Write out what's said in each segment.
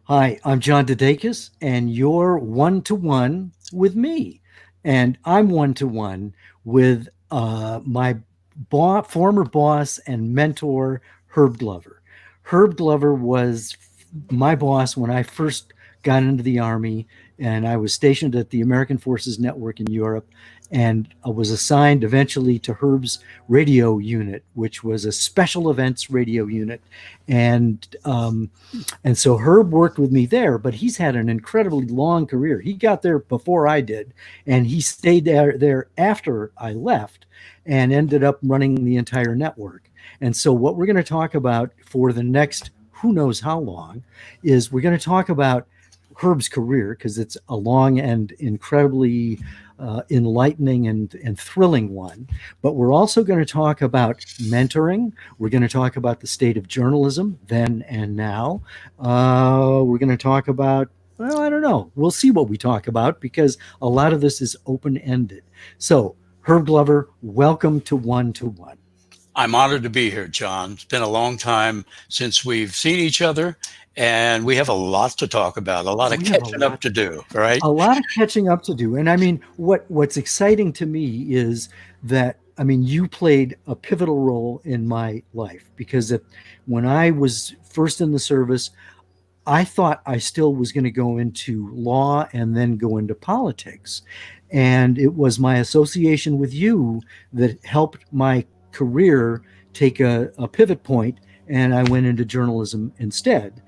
Hi, I'm John DeDakis, and you're one to one with me. And I'm one to one with my former boss and mentor, Herb Glover. Herb Glover was my boss when I first got into the Army, and I was stationed at the American Forces Network in Europe. And I was assigned eventually to Herb's radio unit, which was a special events radio unit. And and so Herb worked with me there, but he's had an incredibly long career. He got there before I did, and he stayed there after I left and ended up running the entire network. And so what we're going to talk about for the next who knows how long is we're going to talk about Herb's career because it's a long and incredibly enlightening and thrilling one. But we're also going to talk about mentoring. We're going to talk about the state of journalism then and now. We're going to talk about, well, I don't know. We'll see what we talk about because a lot of this is open-ended. So, Herb Glover, welcome to One to One. I'm honored to be here, John. It's been a long time since we've seen each other, and we have a lot to talk about, a lot of catching up to do, right? A lot of catching up to do. And I mean, what's exciting to me is that, I mean, you played a pivotal role in my life because when I was first in the service, I thought I still was going to go into law and then go into politics. And it was my association with you that helped my career take a pivot point, and I went into journalism instead.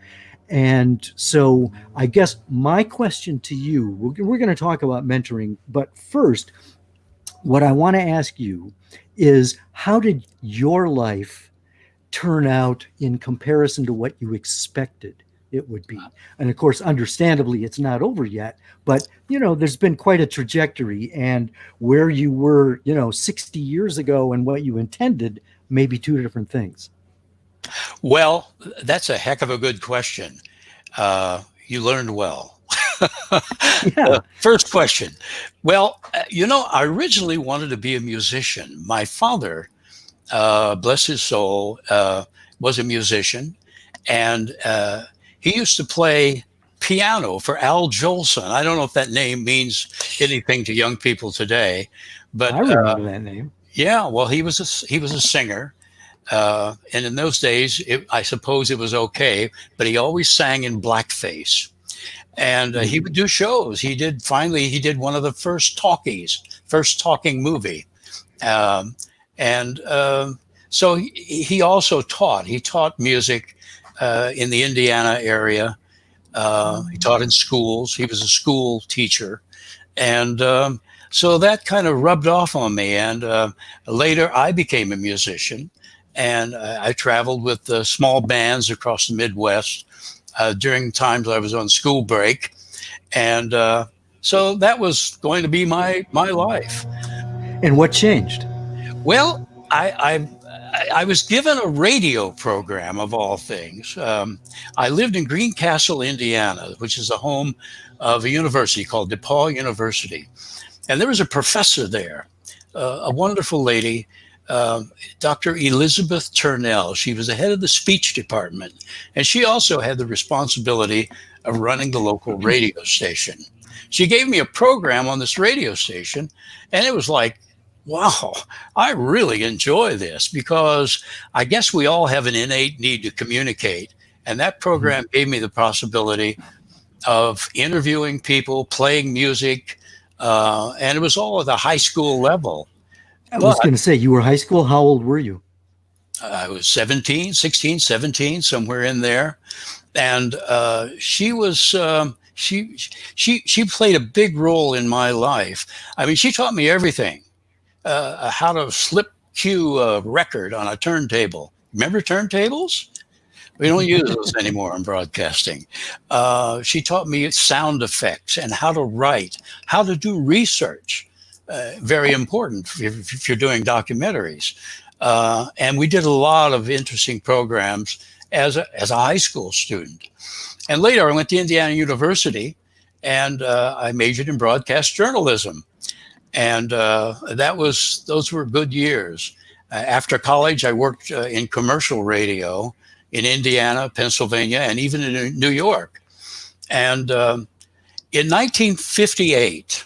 And so I guess my question to you, we're going to talk about mentoring, but first, what I want to ask you is how did your life turn out in comparison to what you expected it would be? And of course, understandably, it's not over yet, but there's been quite a trajectory, and where you were, 60 years ago and what you intended may be two different things. Well, that's a heck of a good question. You learned well. Yeah. First question. Well, I originally wanted to be a musician. My father, bless his soul, was a musician, and he used to play piano for Al Jolson. I don't know if that name means anything to young people today, but I remember that name. Yeah, well, he was a singer, and in those days, I suppose it was okay. But he always sang in blackface, and he would do shows. He did one of the first talking movie, and so he also taught. He taught music in the Indiana area. He taught in schools. He was a school teacher. And so that kind of rubbed off on me. And later I became a musician. And I traveled with small bands across the Midwest during times I was on school break. And so that was going to be my life. And what changed? Well, I was given a radio program of all things. I lived in Greencastle, Indiana, which is the home of a university called DePaul University. And there was a professor there, a wonderful lady, Dr. Elizabeth Turnell. She was the head of the speech department. And she also had the responsibility of running the local radio station. She gave me a program on this radio station, and it was like, wow, I really enjoy this because I guess we all have an innate need to communicate. And that program gave me the possibility of interviewing people, playing music, and it was all at the high school level. I was going to say, you were high school. How old were you? I was 16, 17, somewhere in there. And she was... She played a big role in my life. I mean, she taught me everything. How to slip cue a record on a turntable. Remember turntables? We don't use those anymore in broadcasting. She taught me sound effects and how to write, how to do research. Very important if you're doing documentaries. And we did a lot of interesting programs as a high school student. And later I went to Indiana University and I majored in broadcast journalism. And those were good years. After college, I worked in commercial radio in Indiana, Pennsylvania, and even in New York. And in 1958,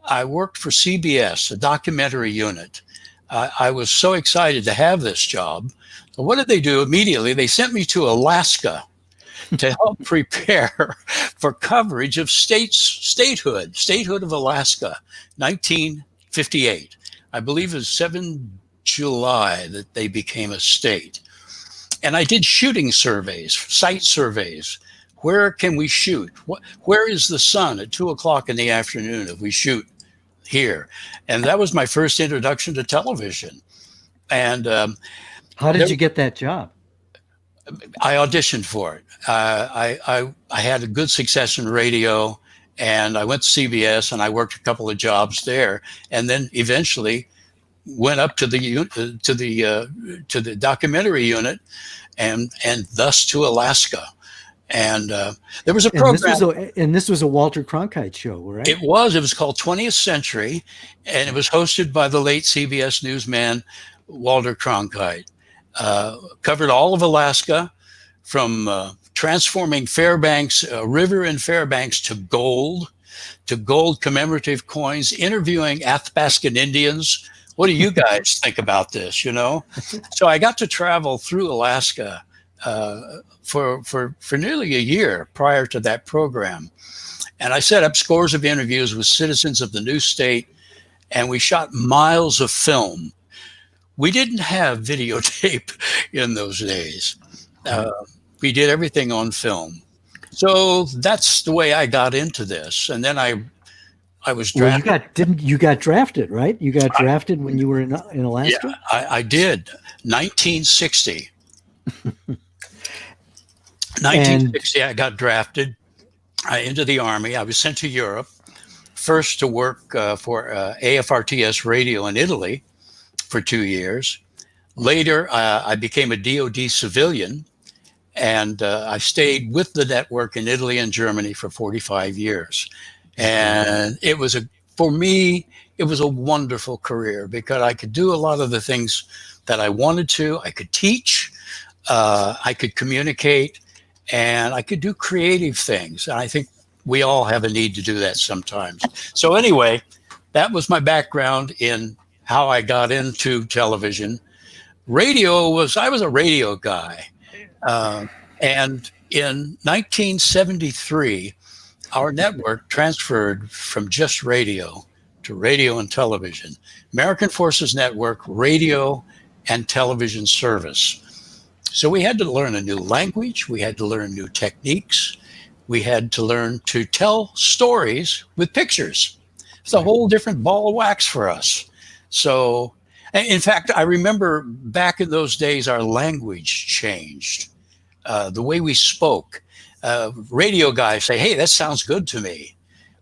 I worked for CBS, a documentary unit. I was so excited to have this job. So what did they do immediately? They sent me to Alaska to help prepare for coverage of statehood of Alaska, 1958. I believe it was 7 July that they became a state. And I did shooting surveys, site surveys. Where can we shoot? Where is the sun at 2 o'clock in the afternoon if we shoot here? And that was my first introduction to television. And how did you get that job? I auditioned for it. I had a good success in radio, and I went to CBS, and I worked a couple of jobs there, and then eventually went up to the documentary unit, and thus to Alaska. And there was a program. And this was a Walter Cronkite show, right? It was called 20th Century, and it was hosted by the late CBS newsman Walter Cronkite. Covered all of Alaska, from transforming Fairbanks, river in Fairbanks to gold commemorative coins, interviewing Athabascan Indians. What do you guys think about this? So I got to travel through Alaska for nearly a year prior to that program. And I set up scores of interviews with citizens of the new state, and we shot miles of film. We didn't have videotape in those days. We did everything on film. So that's the way I got into this. And then I was drafted. You got drafted, right? You got drafted when you were in Alaska? Yeah, I did. 1960. 1960, I got drafted into the Army. I was sent to Europe, first to work for AFRTS radio in Italy for 2 years. Later, I became a DoD civilian, and I stayed with the network in Italy and Germany for 45 years. And for me, it was a wonderful career because I could do a lot of the things that I wanted to. I could teach, I could communicate, and I could do creative things. And I think we all have a need to do that sometimes. So anyway, that was my background in how I got into television. I was a radio guy. And in 1973, our network transferred from just radio to radio and television. American Forces Network, radio and television service. So we had to learn a new language. We had to learn new techniques. We had to learn to tell stories with pictures. It's a whole different ball of wax for us. So, in fact, I remember back in those days, our language changed. The way we spoke. Radio guys say, hey, that sounds good to me.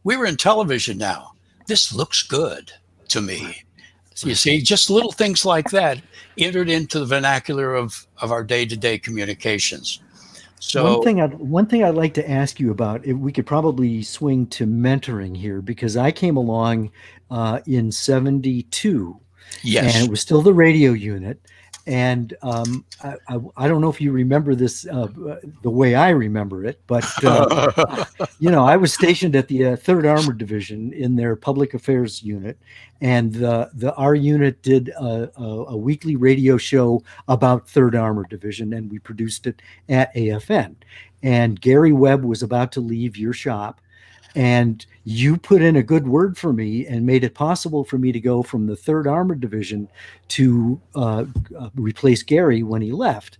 We were in television now. This looks good to me. So you see, just little things like that entered into the vernacular of our day-to-day communications. So one thing I'd like to ask you about, we could probably swing to mentoring here, because I came along in 72. Yes. And it was still the radio unit. And I don't know if you remember this the way I remember it, but I was stationed at the 3rd Armored Division in their public affairs unit, and our unit did a weekly radio show about 3rd Armored Division, and we produced it at AFN. And Gary Webb was about to leave your shop, and you put in a good word for me and made it possible for me to go from the 3rd Armored Division to replace Gary when he left.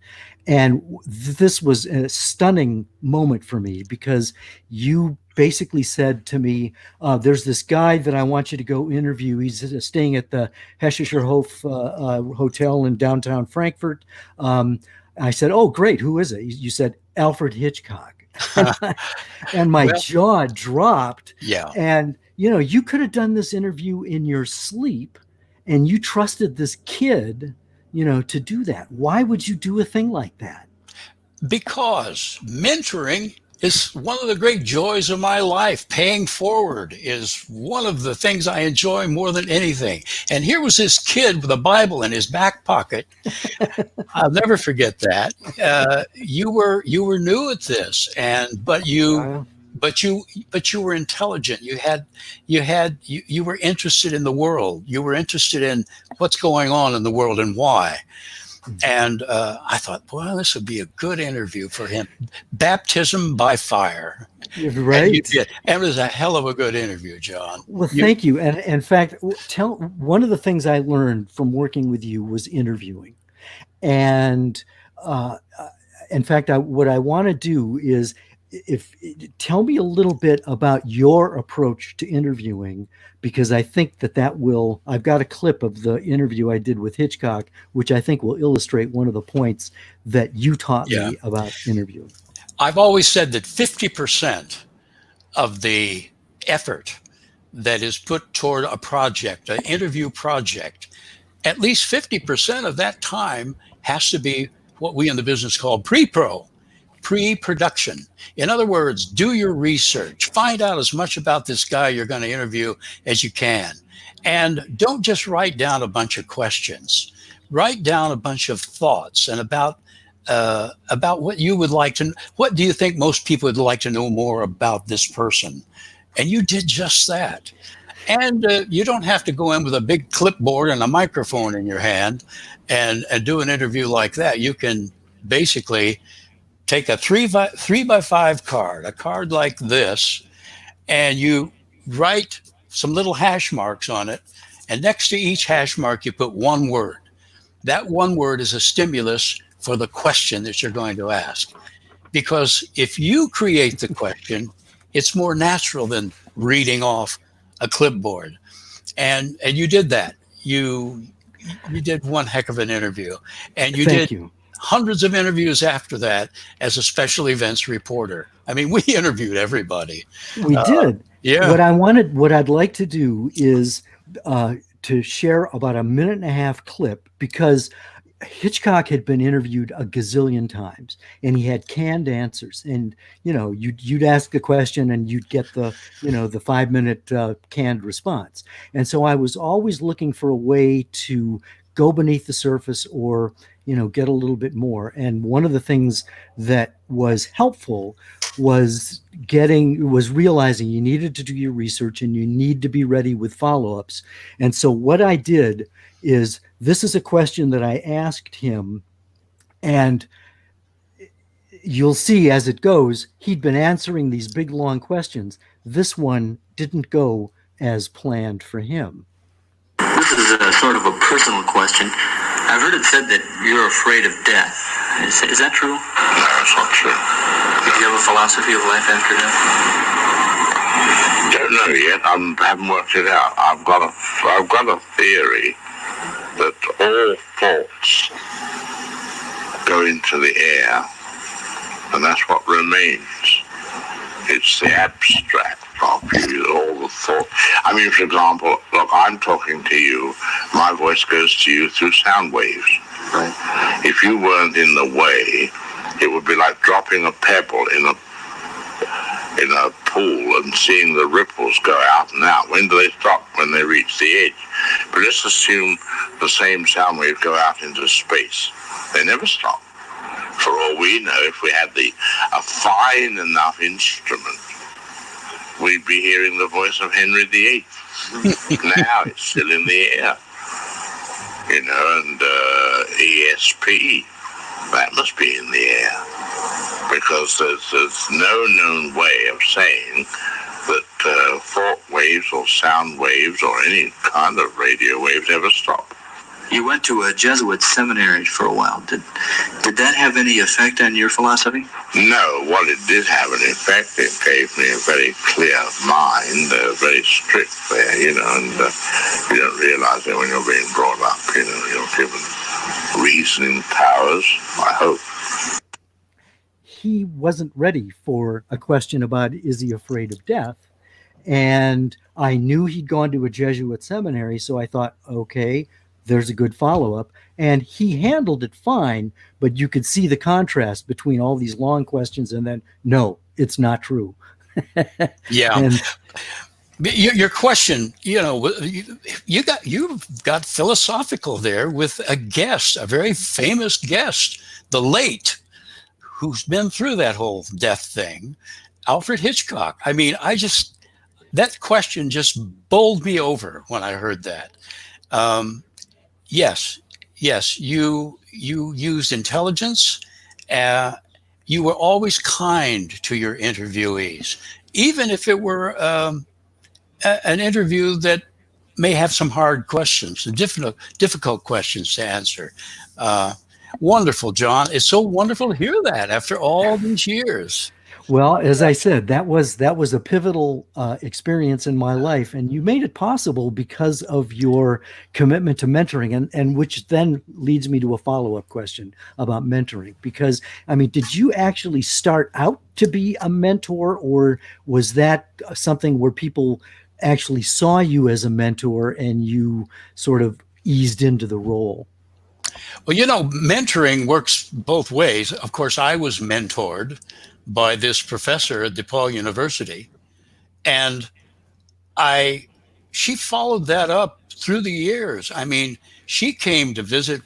And this was a stunning moment for me, because you basically said to me, there's this guy that I want you to go interview. He's staying at the Hessischer Hof Hotel in downtown Frankfurt. I said, oh, great. Who is it? You said, Alfred Hitchcock. And my jaw dropped. Yeah. And, you could have done this interview in your sleep, and you trusted this kid, to do that. Why would you do a thing like that? Because mentoring is one of the great joys of my life. Paying forward is one of the things I enjoy more than anything. And here was this kid with a Bible in his back pocket. I'll never forget that. You were new at this, but you but you were intelligent. You were interested in the world. You were interested in what's going on in the world and why. And I thought, well, this would be a good interview for him. Baptism by fire. Right. And you did. And it was a hell of a good interview, John. Well, thank you. And in fact, one of the things I learned from working with you was interviewing. And in fact, what I want to do is tell me a little bit about your approach to interviewing, because I think that will, I've got a clip of the interview I did with Hitchcock, which I think will illustrate one of the points that you taught me about interviewing. I've always said that 50% of the effort that is put toward a project, an interview project, at least 50% of that time has to be what we in the business call pre-production. In other words, do your research, find out as much about this guy you're going to interview as you can. And don't just write down a bunch of questions. Write down a bunch of thoughts and about what you would like to, what do you think most people would like to know more about this person? And you did just that. And you don't have to go in with a big clipboard and a microphone in your hand and do an interview like that. You can basically take a 3x5 card, a card like this, and you write some little hash marks on it. And next to each hash mark, you put one word. That one word is a stimulus for the question that you're going to ask. Because if you create the question, it's more natural than reading off a clipboard. And you did that. You did one heck of an interview. And you Thank did you. Hundreds of interviews after that as a special events reporter. I mean, we interviewed everybody. We did. Yeah. What I'd like to do is to share about a 1.5-minute clip, because Hitchcock had been interviewed a gazillion times and he had canned answers, and you'd ask the question and you'd get the 5-minute canned response. And so I was always looking for a way to go beneath the surface or get a little bit more. And one of the things that was helpful was realizing you needed to do your research and you need to be ready with follow-ups. And so what I did is, this is a question that I asked him, and you'll see as it goes, he'd been answering these big, long questions. This one didn't go as planned for him. This is a sort of a personal question. I've heard it said that you're afraid of death. Is that true? No, it's not true. Do you have a philosophy of life after death? Don't know yet. I haven't worked it out. I've got a theory that all thoughts go into the air, and that's what remains. It's the abstract property, all the thought. I mean, for example, look, I'm talking to you. My voice goes to you through sound waves. Right. If you weren't in the way, it would be like dropping a pebble in a pool and seeing the ripples go out and out. When do they stop? When they reach the edge. But let's assume the same sound waves go out into space. They never stop. For all we know, if we had a fine enough instrument, we'd be hearing the voice of Henry VIII. Now it's still in the air. And ESP, that must be in the air. Because there's no known way of saying that thought waves or sound waves or any kind of radio waves ever stop. You went to a Jesuit seminary for a while. Did that have any effect on your philosophy? No, what it did have an effect, it gave me a very clear mind, very strict there, and you don't realize it when you're being brought up, you're given reasoning powers, I hope. He wasn't ready for a question about, is he afraid of death? And I knew he'd gone to a Jesuit seminary, so I thought, okay, there's a good follow-up. And he handled it fine, but you could see the contrast between all these long questions and then, no, it's not true. Yeah. And your question, you got philosophical there with a guest, a very famous guest, the late, who's been through that whole death thing, Alfred Hitchcock. I mean, that question just bowled me over when I heard that. Yes, you used intelligence. You were always kind to your interviewees, even if it were an interview that may have some hard questions, difficult questions to answer. Wonderful, John. It's so wonderful to hear that after all these years. Well, as I said, that was a pivotal experience in my life, and you made it possible because of your commitment to mentoring, and which then leads me to a follow-up question about mentoring. Because I mean, did you actually start out to be a mentor, or was that something where people actually saw you as a mentor and you sort of eased into the role? Well, mentoring works both ways. Of course, I was mentored by this professor at DePaul University, and she followed that up through the years. I mean, she came to visit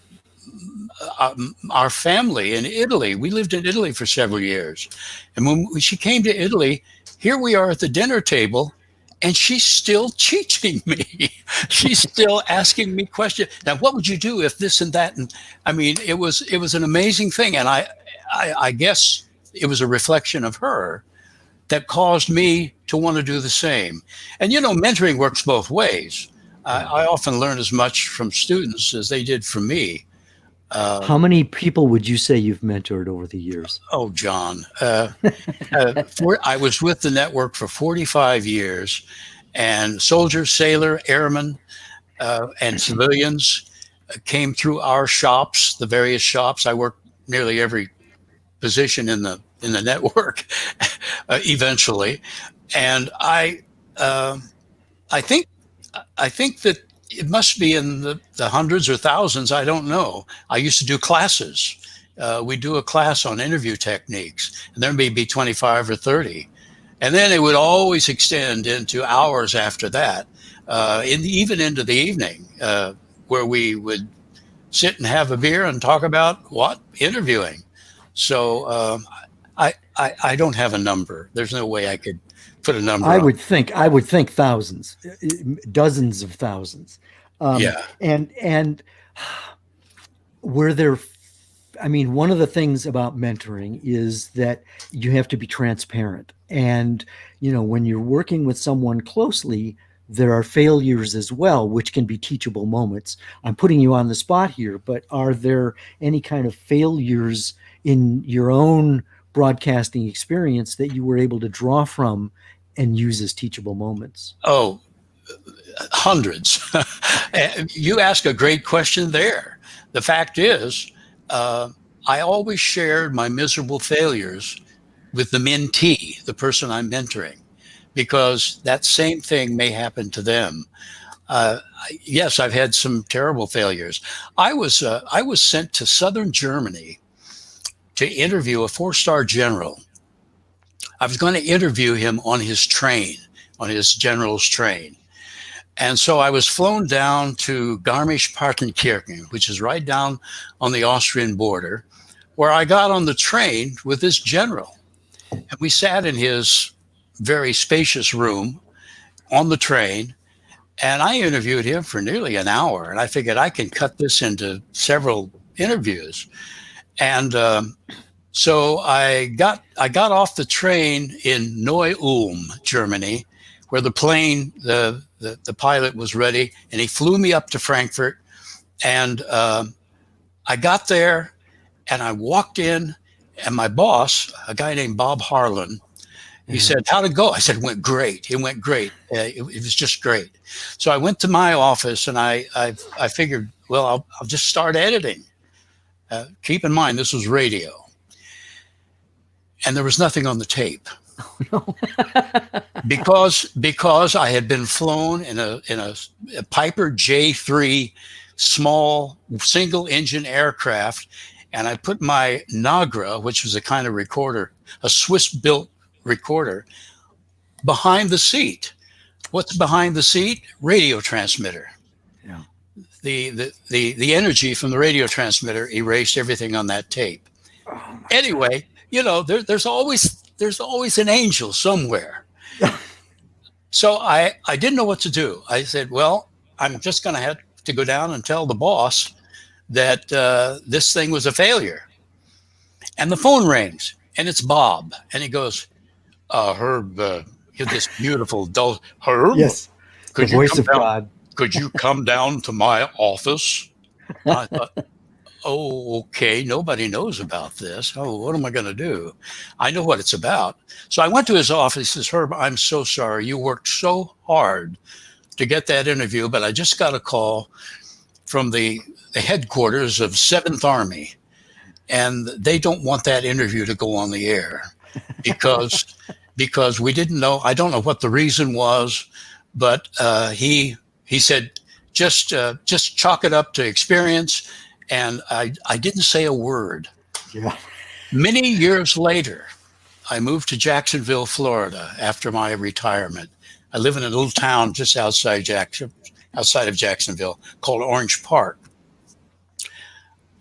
our family in Italy. We lived in Italy for several years, and when she came to Italy, here we are at the dinner table, and she's still teaching me. She's still asking me questions. Now, what would you do if this and that? And I mean, it was an amazing thing. And I guess it was a reflection of her that caused me to want to do the same. And, mentoring works both ways. I often learn as much from students as they did from me. How many people would you say you've mentored over the years? Oh, John, I was with the network for 45 years, and soldiers, sailor, airmen, and civilians came through our shops, the various shops. I worked nearly every position in the network eventually, and I think that it must be in the hundreds or thousands. I don't know. I used to do classes. We do a class on interview techniques, and there may be 25 or 30. And then it would always extend into hours after that, even into the evening, where we would sit and have a beer and talk about interviewing. So I don't have a number. There's no way I could put a number. I would think thousands, dozens of thousands. Yeah. And were there, I mean, one of the things about mentoring is that you have to be transparent. And, when you're working with someone closely, there are failures as well, which can be teachable moments. I'm putting you on the spot here, but are there any kind of failures in your own broadcasting experience that you were able to draw from and use as teachable moments? Oh, hundreds. You ask a great question there. The fact is, I always shared my miserable failures with the mentee, the person I'm mentoring, because that same thing may happen to them. Yes, I've had some terrible failures. I was sent to southern Germany to interview a 4-star general. I was going to interview him on his train, on his general's train. And so I was flown down to Garmisch-Partenkirchen, which is right down on the Austrian border, where I got on the train with this general. And we sat in his very spacious room on the train, and I interviewed him for nearly an hour. And I figured I can cut this into several interviews. And so I got off the train in Neu-Ulm, Germany, where the plane, the pilot was ready, and he flew me up to Frankfurt. And I got there, and I walked in, and my boss, a guy named Bob Harlan, he said, "How'd it go?" I said, "It went great. It went great. It was just great." So I went to my office, and I figured, well, I'll just start editing. Keep in mind, this was radio. And there was nothing on the tape. Oh, no. because I had been flown in a Piper J3 small single engine aircraft, and I put my Nagra, which was a kind of recorder, a Swiss-built recorder, behind the seat. What's behind the seat? Radio transmitter. Yeah. The energy from the radio transmitter erased everything on that tape. Oh, anyway, there's always an angel somewhere. So I didn't know what to do. I said, well, I'm just going to have to go down and tell the boss that this thing was a failure. And the phone rings, and it's Bob. And he goes, Herb, you're this beautiful, dull Herb. Yes, the voice of God. Could you come down to my office? I thought, oh, okay, nobody knows about this. Oh, what am I going to do? I know what it's about. So I went to his office. He says, Herb, I'm so sorry. You worked so hard to get that interview, but I just got a call from the headquarters of 7th Army, and they don't want that interview to go on the air because we didn't know. I don't know what the reason was, but he said, just chalk it up to experience. And I didn't say a word. Yeah. Many years later, I moved to Jacksonville, Florida after my retirement. I live in a little town just outside of Jacksonville called Orange Park.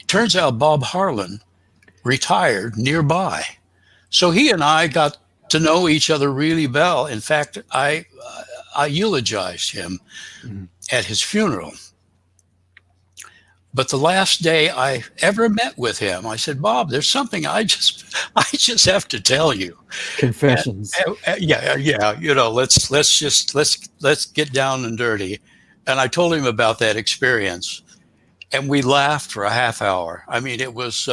It turns out Bob Harlan retired nearby. So he and I got to know each other really well. In fact, I eulogized him at his funeral. But the last day I ever met with him, I said, Bob, there's something I just have to tell you. Confessions. Yeah. Let's get down and dirty. And I told him about that experience, and we laughed for a half hour. I mean, it was,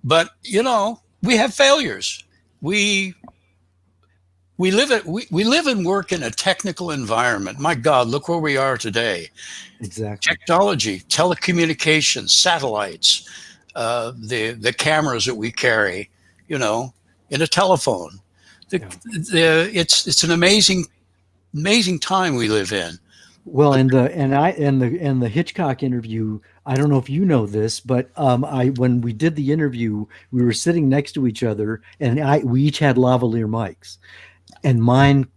but we have failures. We live and work in a technical environment. My God, look where we are today. Exactly. Technology, telecommunications, satellites, the cameras that we carry, in a telephone. It's an amazing time we live in. Well, and the Hitchcock interview, I don't know if you know this, but when we did the interview, we were sitting next to each other, and we each had lavalier mics, and mine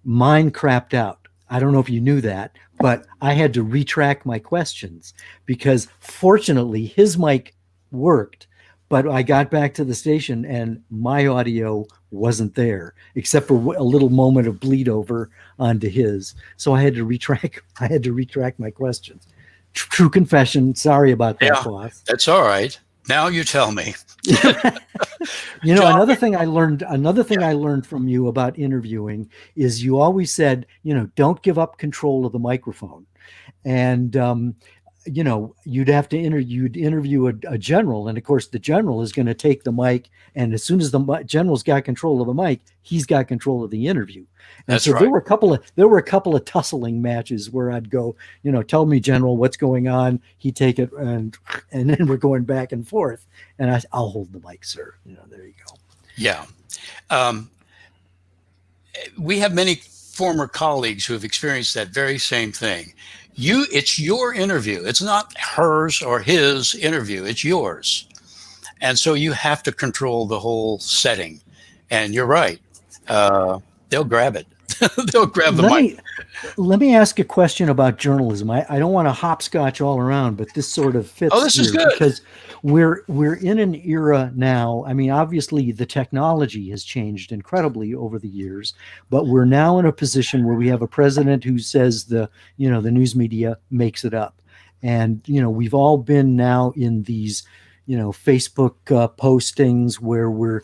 crapped out. I don't know if you knew that, but I had to retract my questions because fortunately his mic worked, but I got back to the station and my audio wasn't there except for a little moment of bleed over onto his. So I had to retract my questions. True confession. Sorry about that, boss. That's all right. Now you tell me. John, another thing I learned from you about interviewing is you always said, don't give up control of the microphone. And you'd have to interview a general, and of course the general is going to take the mic, and as soon as the general's got control of the mic, he's got control of the interview. And that's so right. there were a couple of tussling matches where I'd go, tell me, General, what's going on. He'd take it, and then we're going back and forth, and I'll hold the mic, sir. There you go. Yeah. We have many former colleagues who have experienced that very same thing. It's your interview. It's not hers or his interview. It's yours. And so you have to control the whole setting. And you're right. They'll grab it. They'll grab the mic. Let me ask a question about journalism. I don't want to hopscotch all around, but this sort of fits. Oh, this is good. Because we're in an era now. I mean, obviously the technology has changed incredibly over the years, but we're now in a position where we have a president who says the news media makes it up. And, we've all been now in these, Facebook postings where we're,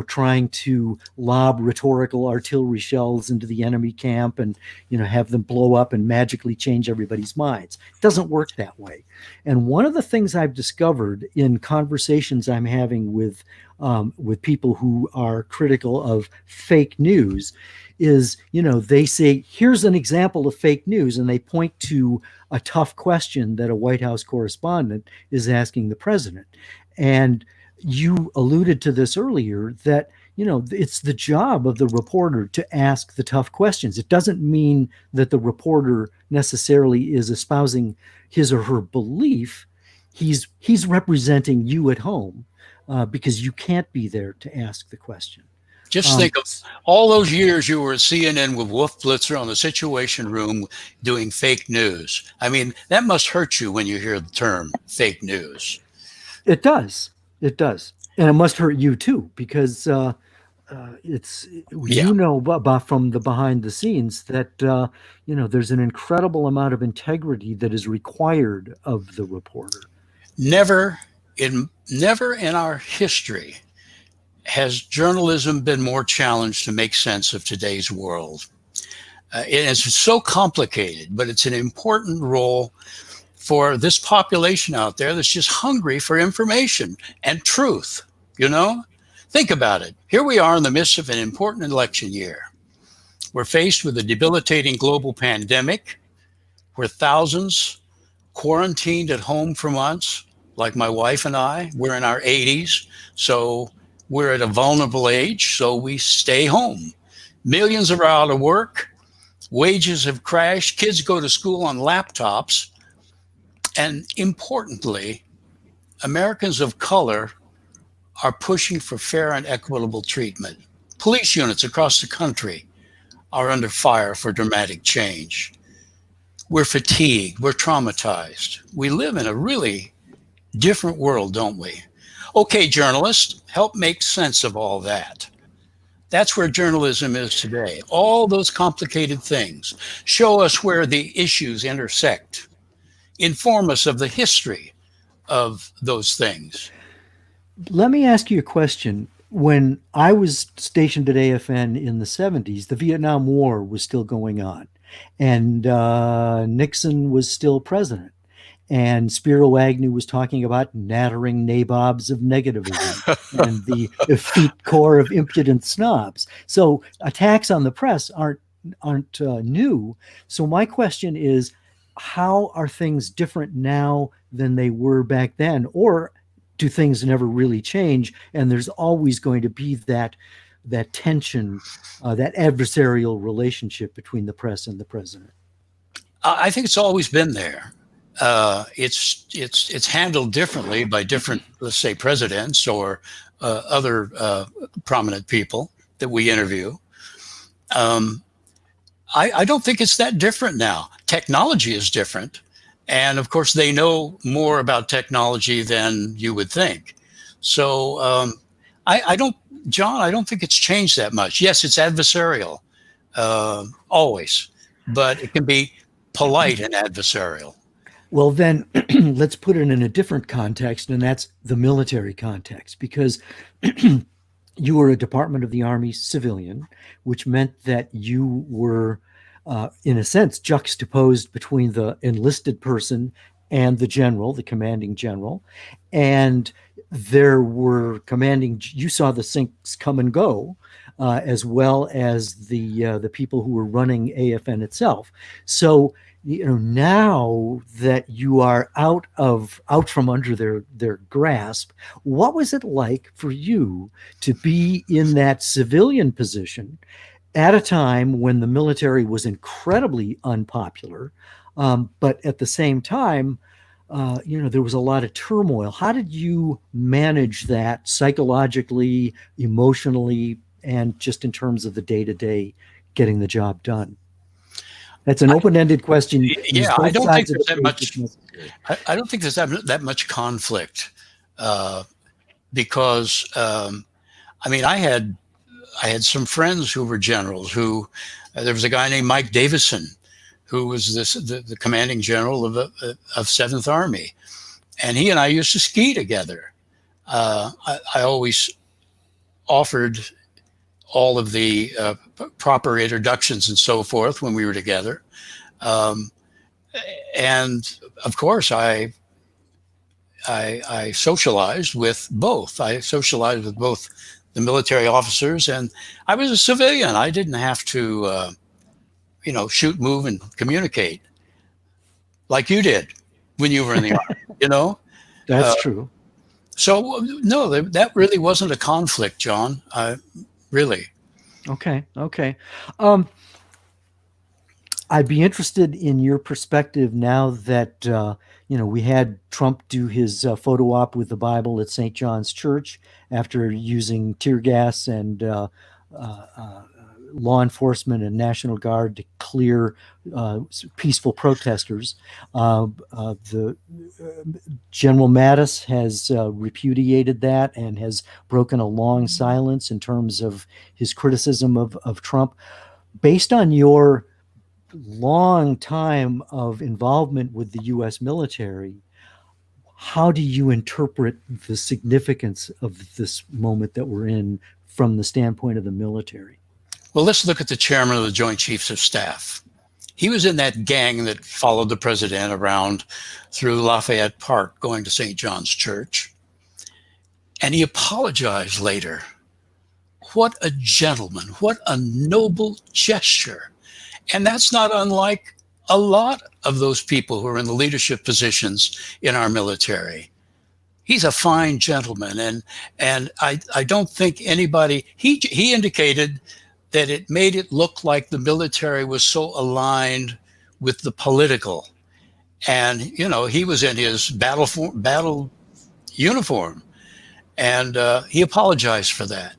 trying to lob rhetorical artillery shells into the enemy camp and, have them blow up and magically change everybody's minds. It doesn't work that way. And one of the things I've discovered in conversations I'm having with people who are critical of fake news is, they say, here's an example of fake news, and they point to a tough question that a White House correspondent is asking the president. And you alluded to this earlier, that, it's the job of the reporter to ask the tough questions. It doesn't mean that the reporter necessarily is espousing his or her belief. He's representing you at home because you can't be there to ask the question. Just think of all those years you were at CNN with Wolf Blitzer on the Situation Room doing fake news. I mean, that must hurt you when you hear the term fake news. It does. It does. And it must hurt you too, because it's Yeah. about from the behind the scenes that there's an incredible amount of integrity that is required of the reporter. Never in our history has journalism been more challenged to make sense of today's world. It's so complicated, but it's an important role for this population out there that's just hungry for information and truth. Think about it. Here we are in the midst of an important election year. We're faced with a debilitating global pandemic where thousands quarantined at home for months, like my wife and I. We're in our 80s, so we're at a vulnerable age, so we stay home. Millions are out of work. Wages have crashed. Kids go to school on laptops. And importantly, Americans of color are pushing for fair and equitable treatment. Police units across the country are under fire for dramatic change. We're fatigued. We're traumatized. We live in a really different world, don't we? Okay, journalists, help make sense of all that. That's where journalism is today. All those complicated things. Show us where the issues intersect. Inform us of the history of those things. Let me ask you a question. When I was stationed at AFN in the 70s, the Vietnam War was still going on, and Nixon was still president. And Spiro Agnew was talking about nattering nabobs of negativism and the effete core of impudent snobs. So attacks on the press aren't new. So my question is, how are things different now than they were back then? Or do things never really change? And there's always going to be that tension, that adversarial relationship between the press and the president. I think it's always been there. It's handled differently by different, let's say, presidents or other prominent people that we interview. I don't think it's that different now. Technology is different. And of course, they know more about technology than you would think. So I don't think it's changed that much. Yes, it's adversarial, always, but it can be polite and adversarial. Well, then let's put it in a different context, and that's the military context, because you were a Department of the Army civilian, which meant that you were, in a sense, juxtaposed between the enlisted person and the general, the commanding general. And there were you saw the sinks come and go, as well as the people who were running AFN itself. So, now that you are out from under their grasp, what was it like for you to be in that civilian position at a time when the military was incredibly unpopular, but at the same time, there was a lot of turmoil? How did you manage that psychologically, emotionally, and just in terms of the day-to-day getting the job done? That's an open-ended question. Yeah, I don't think there's that much. I don't think there's that much conflict, because I had some friends who were generals. There was a guy named Mike Davison, who was the commanding general of 7th Army, and he and I used to ski together. I always offered all of the proper introductions and so forth when we were together. And of course, I socialized with both. I socialized with both the military officers, and I was a civilian. I didn't have to, shoot, move, and communicate like you did when you were in the Army, That's true. So, no, that really wasn't a conflict, John. Really. Okay. I'd be interested in your perspective now that, we had Trump do his photo op with the Bible at St. John's Church after using tear gas and law enforcement and National Guard to clear peaceful protesters. The General Mattis has repudiated that and has broken a long silence in terms of his criticism of Trump. Based on your long time of involvement with the U.S. military, how do you interpret the significance of this moment that we're in from the standpoint of the military? Well, let's look at the chairman of the Joint Chiefs of Staff. He was in that gang that followed the president around through Lafayette Park going to St. John's Church. And he apologized later. What a gentleman. What a noble gesture. And that's not unlike a lot of those people who are in the leadership positions in our military. He's a fine gentleman. And I don't think anybody, he indicated that it made it look like the military was so aligned with the political. And, you know, he was in his battle uniform, and he apologized for that.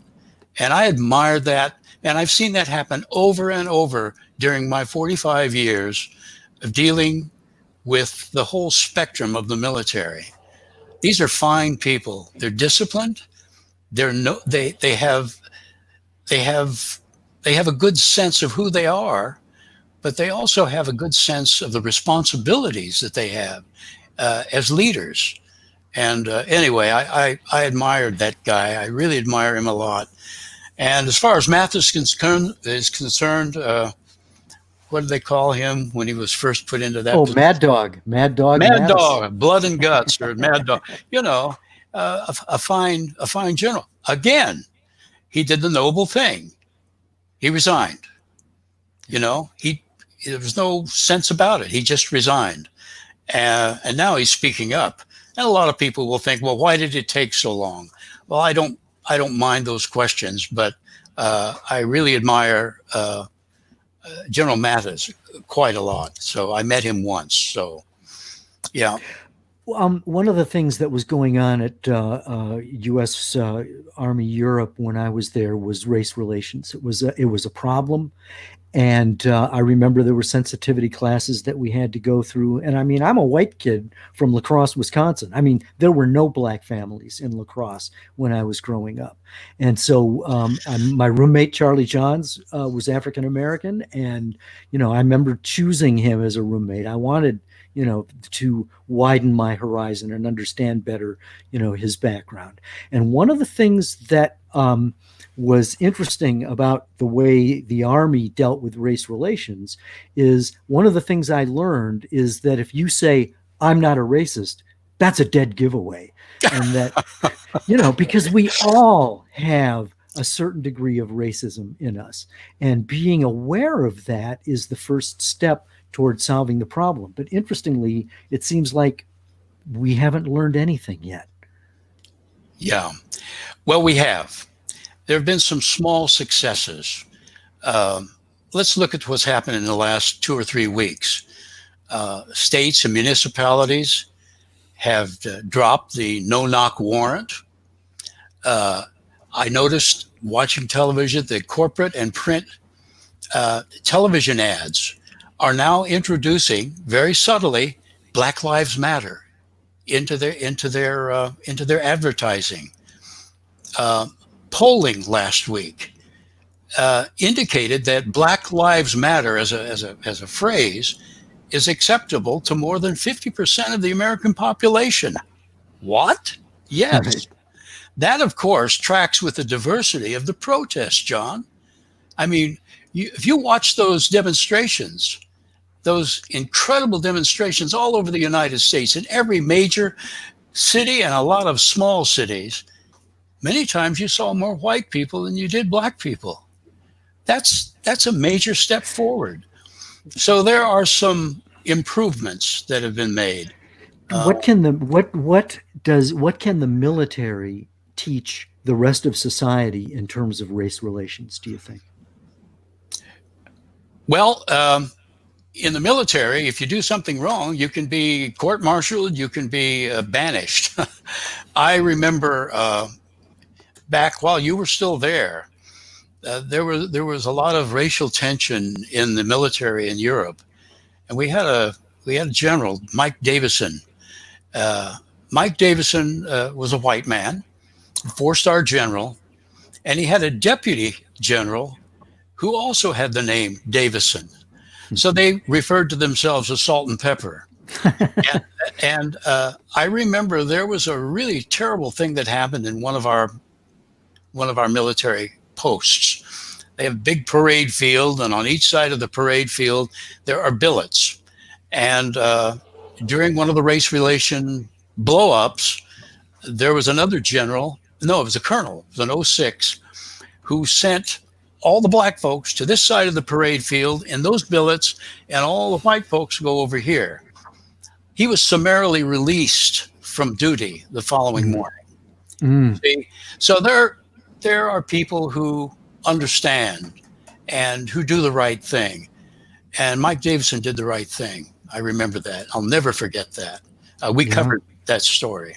And I admired that. And I've seen that happen over and over during my 45 years of dealing with the whole spectrum of the military. These are fine people. They're disciplined. They have a good sense of who they are, but they also have a good sense of the responsibilities that they have as leaders. And anyway, I admired that guy. I really admire him a lot. And as far as Mathis is concerned, what did they call him when he was first put into that? Oh, position? Mad Dog. Mad Dog. Mad Mattis. Dog, blood and guts, or Mad Dog. You know, a fine general. Again, he did the noble thing. He resigned. You know, there was no sense about it. He just resigned. And now he's speaking up. And a lot of people will think, well, why did it take so long? Well, I don't mind those questions, but I really admire General Mattis quite a lot. So I met him once. So, yeah. One of the things that was going on at U.S. Army Europe when I was there was race relations. It was a problem, and I remember there were sensitivity classes that we had to go through. And I mean, I'm a white kid from La Crosse, Wisconsin. I mean, there were no black families in La Crosse when I was growing up, and so my roommate Charlie Johns was African American, and you know, I remember choosing him as a roommate. I wanted, you know, to widen my horizon and understand better, you know, his background. And one of the things that was interesting about the way the Army dealt with race relations is one of the things I learned is that if you say, I'm not a racist, that's a dead giveaway. And that, you know, because we all have a certain degree of racism in us. And being aware of that is the first step towards solving the problem. But interestingly, it seems like we haven't learned anything yet. Yeah. Well, we have. There have been some small successes. Let's look at what's happened in the last 2 or 3 weeks. States and municipalities have dropped the no-knock warrant. I noticed watching television that corporate and print television ads are now introducing very subtly Black Lives Matter into their advertising. Polling last week indicated that Black Lives Matter as a phrase is acceptable to more than 50% of the American population. What? Yes. Right. That, of course, tracks with the diversity of the protests, John. I mean, if you watch those demonstrations, those incredible demonstrations all over the United States, in every major city and a lot of small cities, many times you saw more white people than you did black people. That's a major step forward. So there are some improvements that have been made. What can the military teach the rest of society in terms of race relations, do you think? Well, in the military, if you do something wrong, you can be court-martialed, you can be banished. I remember back while you were still there, there was a lot of racial tension in the military in Europe, and we had a general, Mike Davison. Uh, Mike Davison was a white man, 4-star general, and he had a deputy general who also had the name Davison. So they referred to themselves as Salt and Pepper. And I remember there was a really terrible thing that happened in one of our military posts. They have a big parade field, and on each side of the parade field there are billets. And during one of the race relation blow-ups, there was another general. No, it was a colonel. It was an '06 who sent all the black folks to this side of the parade field in those billets, and all the white folks go over here. He was summarily released from duty the following morning. Mm. See? So there are people who understand and who do the right thing. And Mike Davison did the right thing. I remember that. I'll never forget that. We covered that story.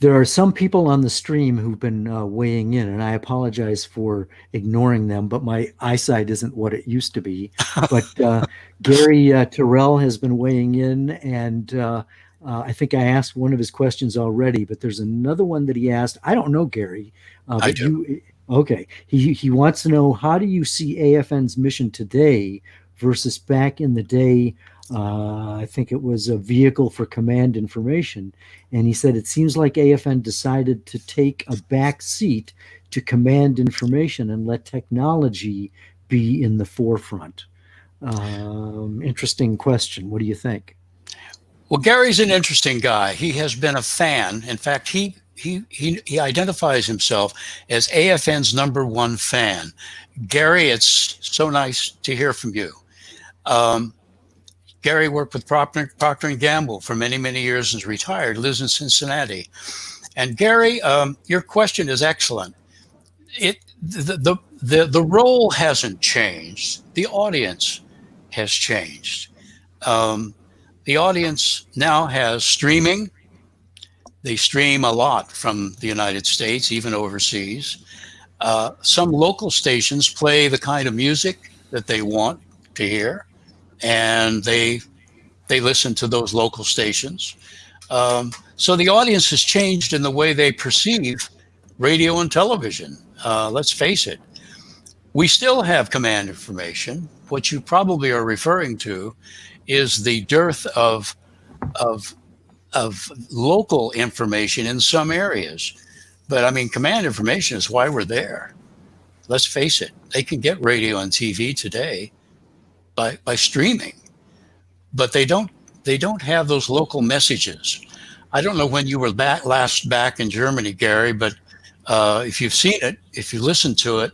There are some people on the stream who've been weighing in, and I apologize for ignoring them, but my eyesight isn't what it used to be. But Gary Terrell has been weighing in, and I think I asked one of his questions already, but there's another one that he asked. I don't know, Gary. I do. Okay. He wants to know, how do you see AFN's mission today versus back in the day? I think it was a vehicle for command information. And he said, it seems like AFN decided to take a back seat to command information and let technology be in the forefront. Interesting question. What do you think? Well, Gary's an interesting guy. He has been a fan. In fact, he identifies himself as AFN's #1 fan. Gary, it's so nice to hear from you. Gary worked with Procter & Gamble for many, many years and is retired, lives in Cincinnati. And Gary, your question is excellent. The role hasn't changed. The audience has changed. The audience now has streaming. They stream a lot from the United States, even overseas. Some local stations play the kind of music that they want to hear, and they listen to those local stations. So the audience has changed in the way they perceive radio and television. Let's face it. We still have command information. What you probably are referring to is the dearth of local information in some areas. But I mean, command information is why we're there. Let's face it. They can get radio and TV today by streaming, but they don't have those local messages. I don't know when you were last back in Germany, Gary, but if you've seen it, if you listen to it,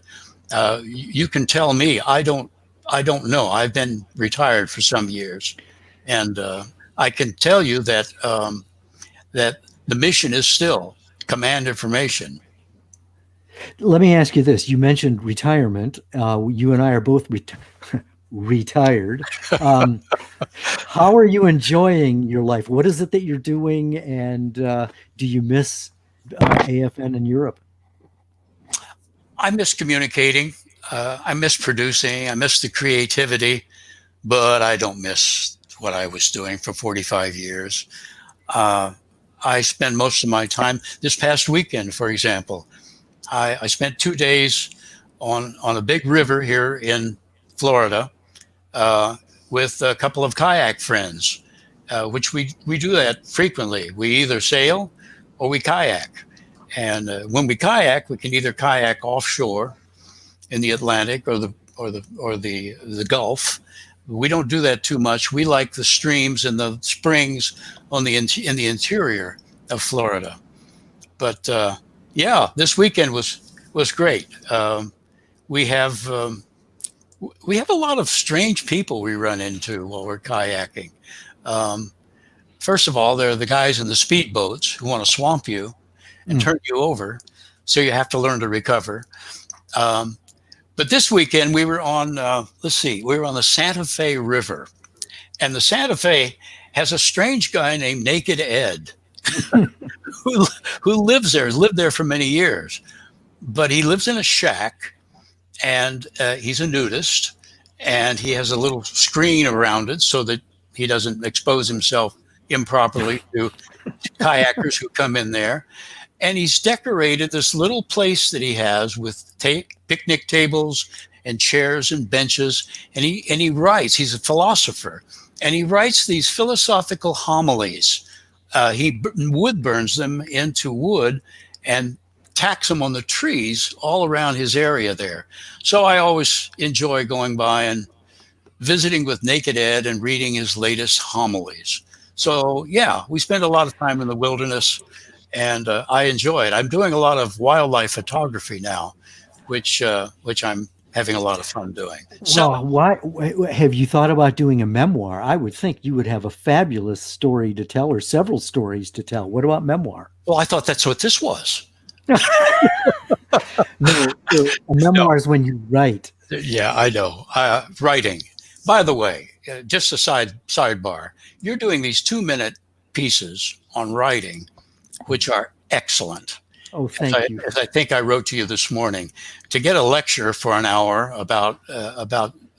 you can tell me. I don't know. I've been retired for some years, and I can tell you that that the mission is still command information. Let me ask you this. You mentioned retirement. You and I are both retired. How are you enjoying your life? What is it that you're doing? And do you miss AFN in Europe? I miss communicating. I miss producing. I miss the creativity, but I don't miss what I was doing for 45 years. I spend most of my time. This past weekend, for example, I spent 2 days on a big river here in Florida with a couple of kayak friends, which we do that frequently. We either sail or we kayak. And when we kayak, we can either kayak offshore in the Atlantic or the Gulf. We don't do that too much. We like the streams and the springs in the interior of Florida. But yeah, this weekend was great. We have a lot of strange people we run into while we're kayaking. First of all, there are the guys in the speedboats who want to swamp you and turn you over, so you have to learn to recover. But this weekend we were on, we were on the Santa Fe River, and the Santa Fe has a strange guy named Naked Ed who lived there for many years, but he lives in a shack and he's a nudist, and he has a little screen around it so that he doesn't expose himself improperly to kayakers who come in there. And he's decorated this little place that he has with picnic tables and chairs and benches. And he writes. He's a philosopher, and he writes these philosophical homilies. He wood burns them into wood and tacks them on the trees all around his area there. So I always enjoy going by and visiting with Naked Ed and reading his latest homilies. So yeah, we spend a lot of time in the wilderness, and I enjoy it. I'm doing a lot of wildlife photography now, which I'm having a lot of fun doing. So, Well, why have you thought about doing a memoir? I would think you would have a fabulous story to tell, or several stories to tell. What about memoir? well, I thought that's what this was. No, a memoir is when you write. Yeah, I know. Writing. By the way, just a sidebar. You're doing these 2-minute pieces on writing, which are excellent. Oh, thank you. As I think I wrote to you this morning, to get a lecture for an hour about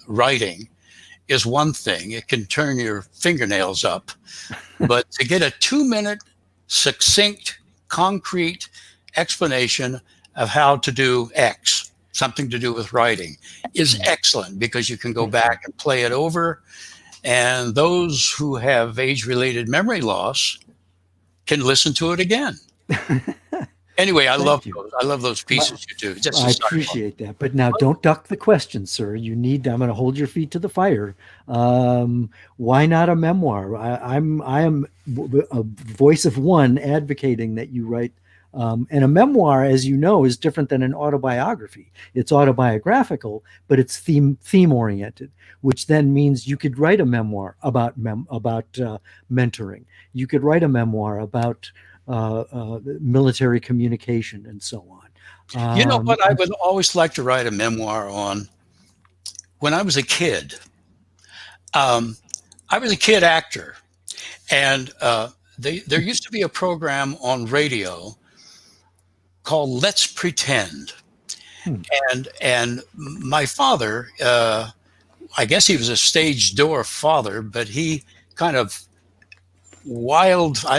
writing is one thing. It can turn your fingernails up. But to get a 2-minute, succinct, concrete explanation of how to do X, something to do with writing, is excellent, because you can go back and play it over. And those who have age-related memory loss can listen to it again. Anyway, I love those pieces you do. I appreciate that. But now don't duck the question, sir. I'm going to hold your feet to the fire. Why not a memoir? I am a voice of one advocating that you write. And a memoir, as you know, is different than an autobiography. It's autobiographical, but it's theme oriented, which then means you could write a memoir about mentoring. You could write a memoir about military communication and so on. You know what I would always like to write a memoir on? When I was a kid, I was a kid actor, and there used to be a program on radio called Let's Pretend. And my father, I guess he was a stage door father, but he kind of I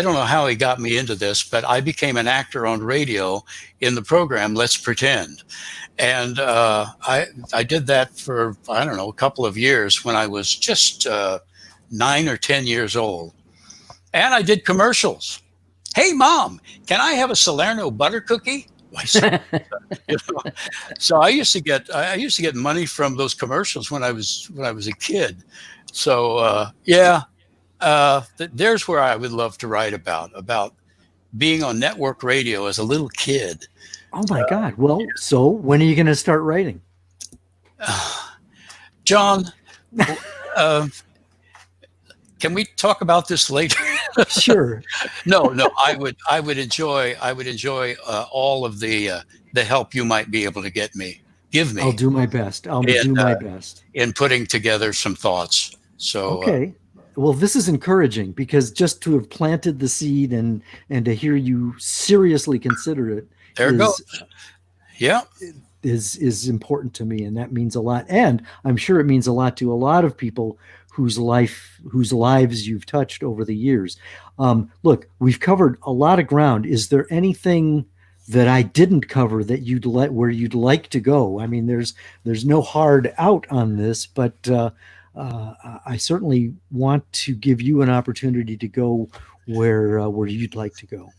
don't know how he got me into this, but I became an actor on radio in the program Let's Pretend. And I did that for, I don't know, a couple of years when I was just 9 or 10 years old. And I did commercials. Hey, Mom, can I have a Salerno butter cookie? So I used to get money from those commercials when I was a kid. So there's where I would love to write about being on network radio as a little kid. Oh my God! Well, so when are you going to start writing, John? Can we talk about this later? Sure. No. I would enjoy all of the help you might be able to give me. I'll do my best. I'll do my best in putting together some thoughts. So okay. Well, this is encouraging, because just to have planted the seed and to hear you seriously consider it, there it goes. Yeah, is important to me, and that means a lot. And I'm sure it means a lot to a lot of people whose lives you've touched over the years. Look, we've covered a lot of ground. Is there anything that I didn't cover that where you'd like to go? I mean, there's no hard out on this, but I certainly want to give you an opportunity to go where you'd like to go.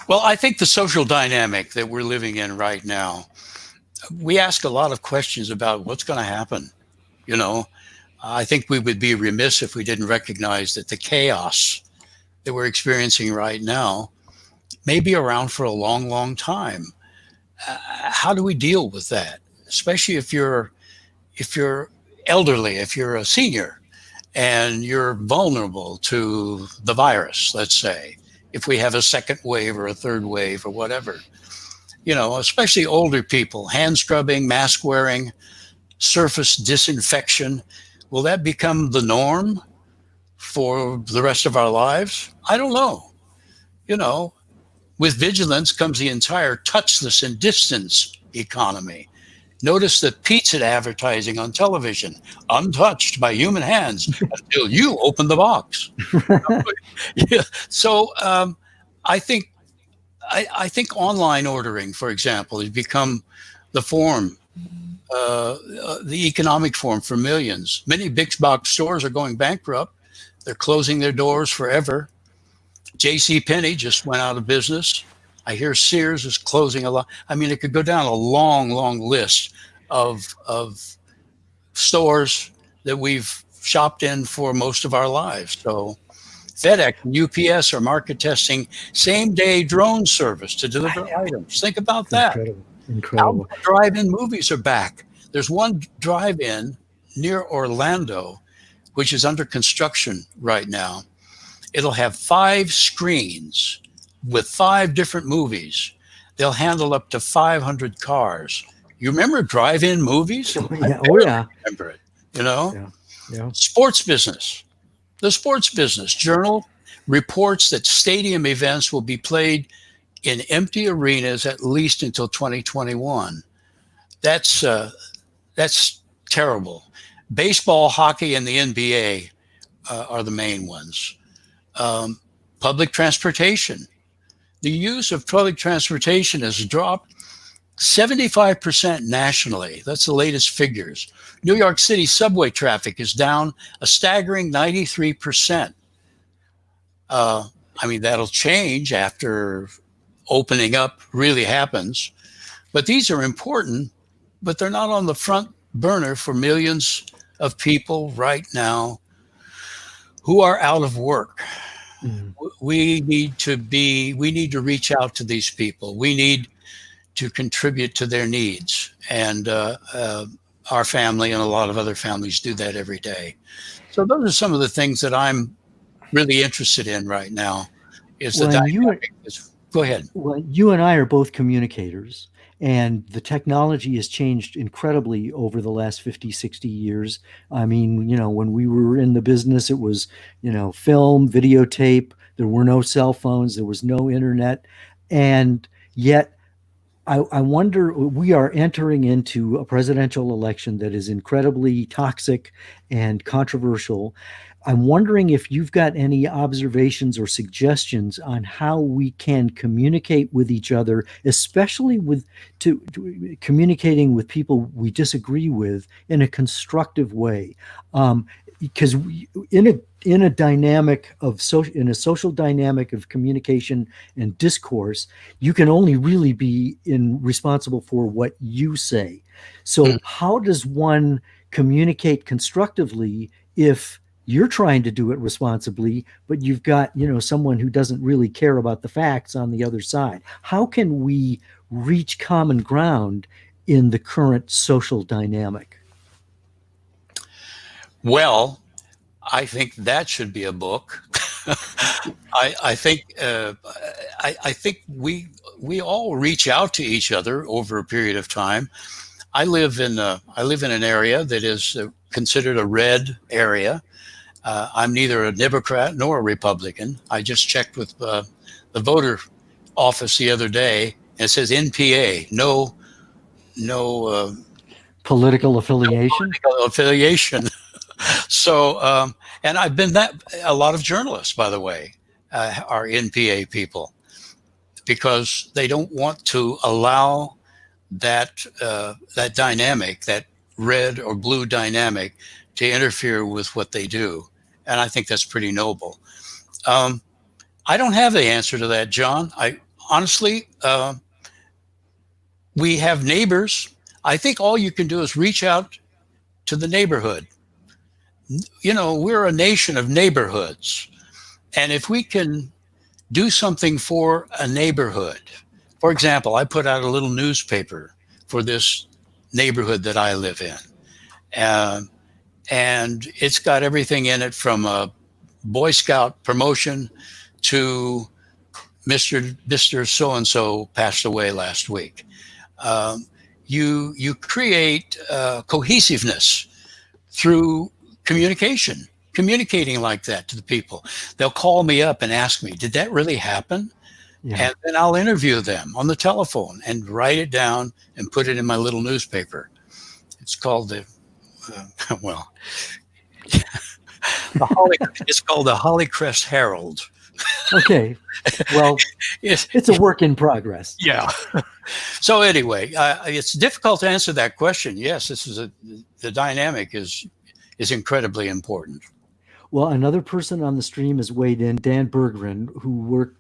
Well, I think the social dynamic that we're living in right now, we ask a lot of questions about what's going to happen. You know, I think we would be remiss if we didn't recognize that the chaos that we're experiencing right now may be around for a long, long time. How do we deal with that? Especially if you're elderly, if you're a senior and you're vulnerable to the virus, let's say, if we have a second wave or a third wave or whatever, you know, especially older people, hand scrubbing, mask wearing, surface disinfection. Will that become the norm for the rest of our lives? I don't know. You know, with vigilance comes the entire touchless and distance economy. Notice the pizza advertising on television, untouched by human hands until you open the box. Yeah. So I think I think online ordering, for example, has become the form, the economic form for millions. Many big box stores are going bankrupt. They're closing their doors forever. J.C. Penney just went out of business. I hear Sears is closing a lot. I mean, it could go down a long, long list of stores that we've shopped in for most of our lives. So FedEx and UPS are market testing same-day drone service to deliver items. Think about that. Incredible. Drive-in movies are back. There's one drive-in near Orlando, which is under construction right now. It'll have 5 screens with 5 different movies. They'll handle up to 500 cars. You remember drive-in movies? Yeah. Oh, yeah. Remember it, you know? Yeah. Yeah. Sports business. The Sports Business Journal reports that stadium events will be played in empty arenas at least until 2021. That's terrible. Baseball, hockey, and the NBA are the main ones. Public transportation. The use of public transportation has dropped 75% nationally. That's the latest figures. New York City subway traffic is down a staggering 93%. I mean, that'll change after opening up really happens. But these are important, but they're not on the front burner for millions of people right now who are out of work. Mm. We need to reach out to these people. We need to contribute to their needs. And our family and a lot of other families do that every day. So those are some of the things that I'm really interested in right now. Go ahead. Well, you and I are both communicators, and the technology has changed incredibly over the last 50, 60 years. I mean, when we were in the business, it was, film, videotape. There were no cell phones. There was no internet. And yet, I wonder, we are entering into a presidential election that is incredibly toxic and controversial. I'm wondering if you've got any observations or suggestions on how we can communicate with each other, especially communicating with people we disagree with in a constructive way. Because in a social dynamic of communication and discourse, you can only really be responsible for what you say. So how does one communicate constructively if you're trying to do it responsibly, but you've got, someone who doesn't really care about the facts on the other side? How can we reach common ground in the current social dynamic? Well, I think that should be a book. I think we all reach out to each other over a period of time. I live in an area that is considered a red area. I'm neither a Democrat nor a Republican. I just checked with the voter office the other day, and it says NPA, no political affiliation. No political affiliation. So, and I've been a lot of journalists, by the way, are NPA people, because they don't want to allow that dynamic, that red or blue dynamic, to interfere with what they do. And I think that's pretty noble. I don't have the answer to that, John. Honestly, we have neighbors. I think all you can do is reach out to the neighborhood. We're a nation of neighborhoods. And if we can do something for a neighborhood, for example, I put out a little newspaper for this neighborhood that I live in. And it's got everything in it, from a Boy Scout promotion to Mr. So-and-so passed away last week. You create cohesiveness through communicating like that to the people. They'll call me up and ask me, did that really happen? Yeah. And then I'll interview them on the telephone and write it down and put it in my little newspaper. It's called well, it's called the Hollycrest Herald. Okay. Well, it's a work in progress. Yeah. So anyway, it's difficult to answer that question. Yes, the dynamic is incredibly important. Well, another person on the stream has weighed in, Dan Berggren, who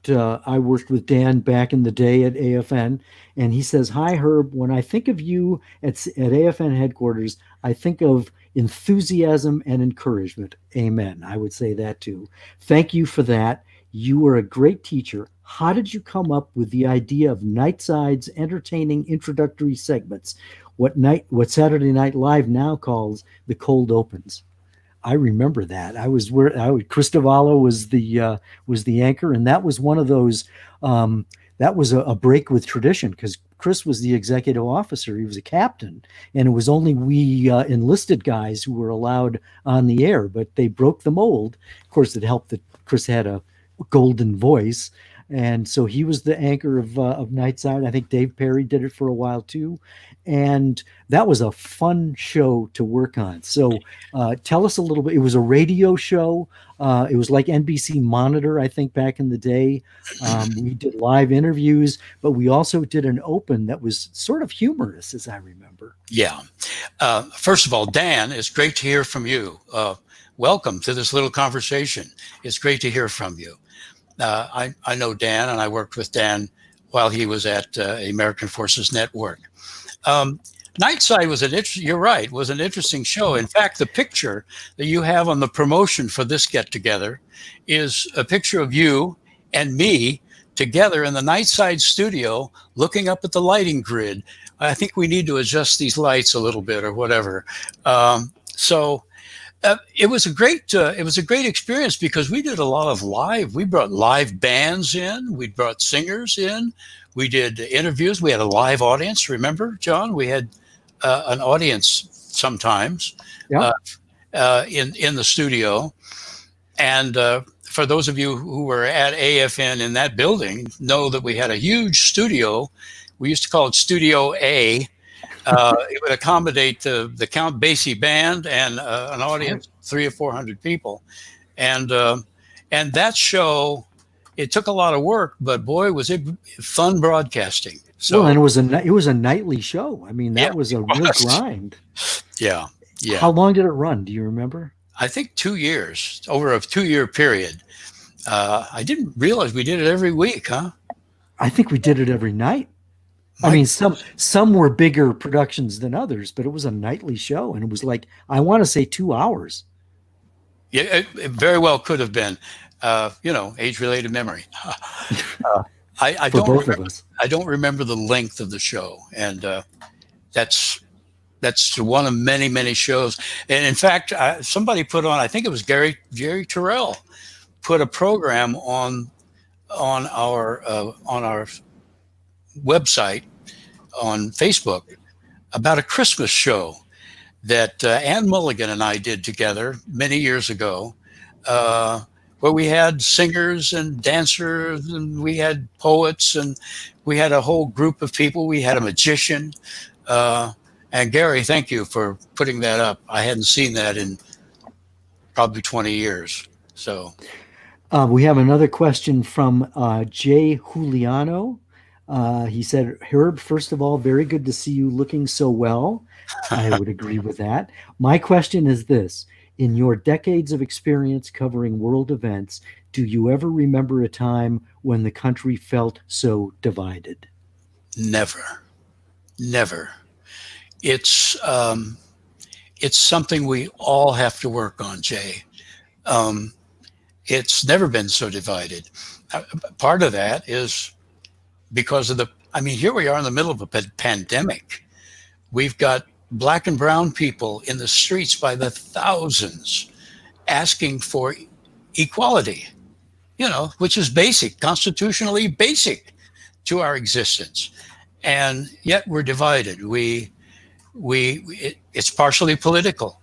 I worked with Dan back in the day at AFN, and he says, "Hi, Herb. When I think of you at AFN headquarters, I think of enthusiasm and encouragement." Amen. I would say that too. Thank you for that. You were a great teacher. How did you come up with the idea of Nightside's entertaining introductory segments, what Saturday Night Live now calls the cold opens? I remember that. Cristovallo was the anchor, and that was one of those. That was a break with tradition because Chris was the executive officer. He was a captain, and it was only we enlisted guys who were allowed on the air. But they broke the mold. Of course, it helped that Chris had a golden voice, and so he was the anchor of Nightside. I think Dave Perry did it for a while too, and that was a fun show to work on. So tell us a little bit. It was a radio show. It was like NBC Monitor, I think, back in the day. We did live interviews, but we also did an open that was sort of humorous, as I remember. Yeah. First of all, Dan, it's great to hear from you. Welcome to this little conversation. It's great to hear from you. I know Dan, and I worked with Dan while he was at American Forces Network. Nightside you're right, was an interesting show. In fact, the picture that you have on the promotion for this get-together is a picture of you and me together in the Nightside studio looking up at the lighting grid. I think we need to adjust these lights a little bit or whatever. It was a great experience because we did a lot of live. We brought live bands in. We brought singers in. We did interviews. We had a live audience. Remember, John? We had an audience sometimes in the studio. And for those of you who were at AFN in that building, know that we had a huge studio. We used to call it Studio A. It would accommodate the Count Basie band and an audience of 300 or 400 people, and that show, it took a lot of work, but boy, was it fun broadcasting. So, and it was a nightly show. I mean, that was a real grind. Yeah. How long did it run? Do you remember? I think 2 years, over a 2-year period. I didn't realize we did it every week, huh? I think we did it every night. I mean, some were bigger productions than others, but it was a nightly show, and it was like, I want to say 2 hours. Yeah, it very well could have been, age-related memory. I don't remember the length of the show, and that's one of many, many shows. And in fact, somebody put on, I think it was Jerry Terrell, put a program on our website on Facebook about a Christmas show that Ann Mulligan and I did together many years ago, where we had singers and dancers, and we had poets, and we had a whole group of people. We had a magician. And Gary, thank you for putting that up. I hadn't seen that in probably 20 years. So we have another question from Jay Juliano. He said, Herb, first of all, very good to see you looking so well. I would agree with that. My question is this. In your decades of experience covering world events, do you ever remember a time when the country felt so divided? Never. It's something we all have to work on, Jay. It's never been so divided. Part of that is because here we are in the middle of a pandemic. We've got Black and brown people in the streets by the thousands asking for equality, which is basic, constitutionally basic to our existence. And yet we're divided. It's partially political.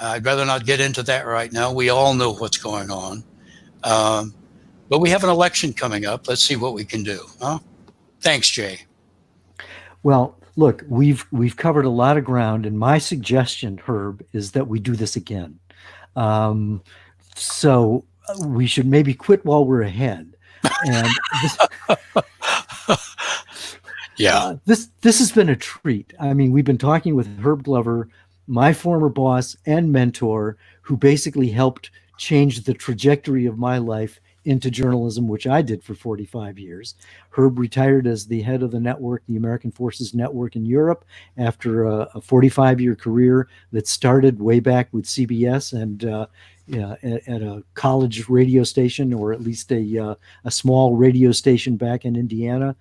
I'd rather not get into that right now. We all know what's going on. But we have an election coming up. Let's see what we can do. Huh? Thanks, Jay. Well, look, we've covered a lot of ground, and my suggestion, Herb, is that we do this again. So we should maybe quit while we're ahead. And Yeah. this has been a treat. I mean, we've been talking with Herb Glover, my former boss and mentor, who basically helped change the trajectory of my life into journalism, which I did for 45 years. Herb retired as the head of the network, the American Forces Network in Europe, after a 45-year career that started way back with CBS and at a college radio station, or at least a small radio station back in Indiana.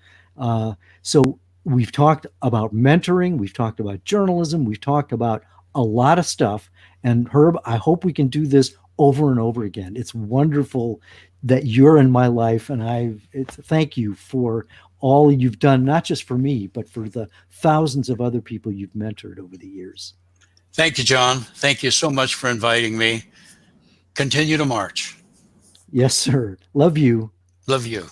So we've talked about mentoring, we've talked about journalism, we've talked about a lot of stuff. And Herb, I hope we can do this over and over again. It's wonderful that you're in my life, and thank you for all you've done, not just for me, but for the thousands of other people you've mentored over the years. Thank you, John. Thank you so much for inviting me. Continue to march. Yes, sir. Love you. Love you.